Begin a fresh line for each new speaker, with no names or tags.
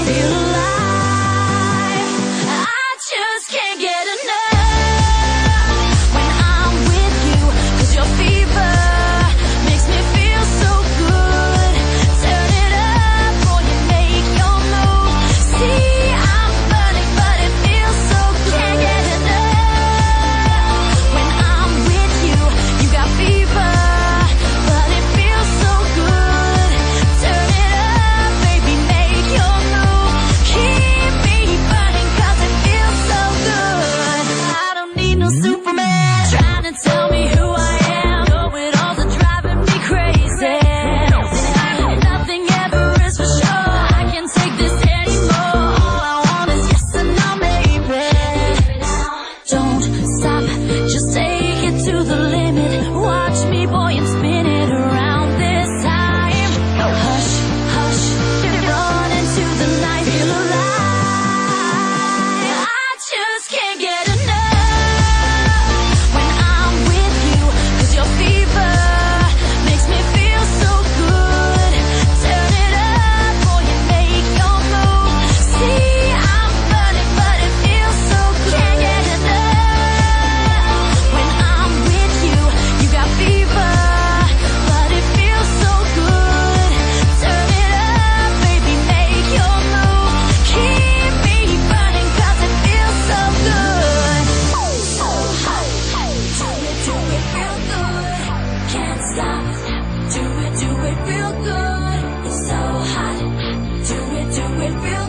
feel alive. I just can't get enough when I'm with you, 'cause your fever makes me feel so good. Turn it up, boy, you make your move. See, I'm burning, but it feels so good. Can't get enough when I'm with you. You got fever, but it feels so good. Turn it up, baby, make your move. Keep me burning, 'cause it feels so good. I don't need no Superman trying to tell me who I am. Know-it-alls are driving me crazy. Nothing ever is for sure. I can't take this anymore. All I want is yes and no, maybe. Don't stop, just take it to the limit. Watch me, boy, and spin it around this time. Hush, hush, run into the night. Feel alive. I just can't get enough when I'm with you, 'cause your fever makes me feel so good. Turn it up, boy, you make your move. See, I'm burning, but it feels so good. Can't get enough when I'm with you. You got fever, but it feels so good. Turn it up, baby, make your move. Keep me burning, 'cause it feels so good. So hot, do it real good. Can't stop, do it real good. It's so hot, do it real good.